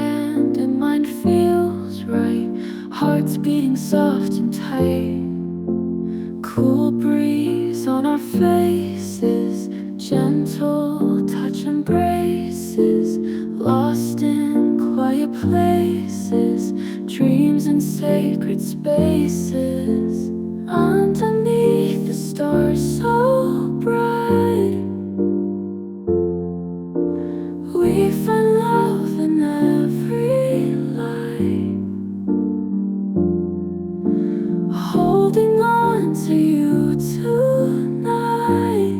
hand and mine feels right. Hearts beating soft and tight. Cool breeze on our faces, gentle touch embraces. Lost in quiet places, dreams in sacred spaces. Underneath the stars so bright, we find love in every light. Holding on to you tonight,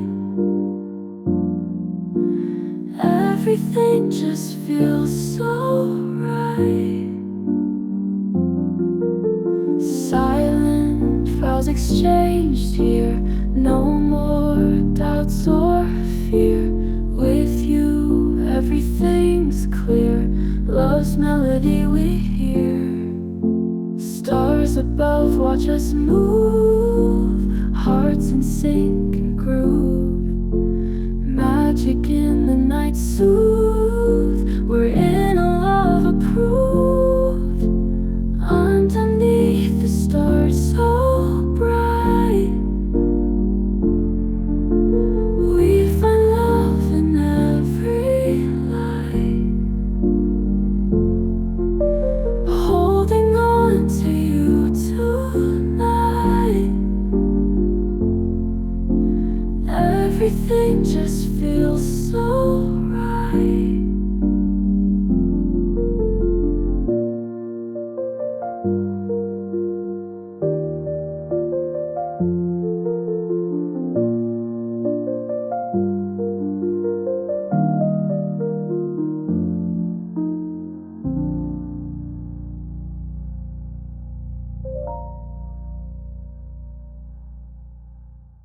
everything just feels so right. Silent vows exchanged here, no more doubts or fear. With you, everything's clear, love's melody we hear. Stars above watch us move, hearts in sync and groove. Magic in the night soothes.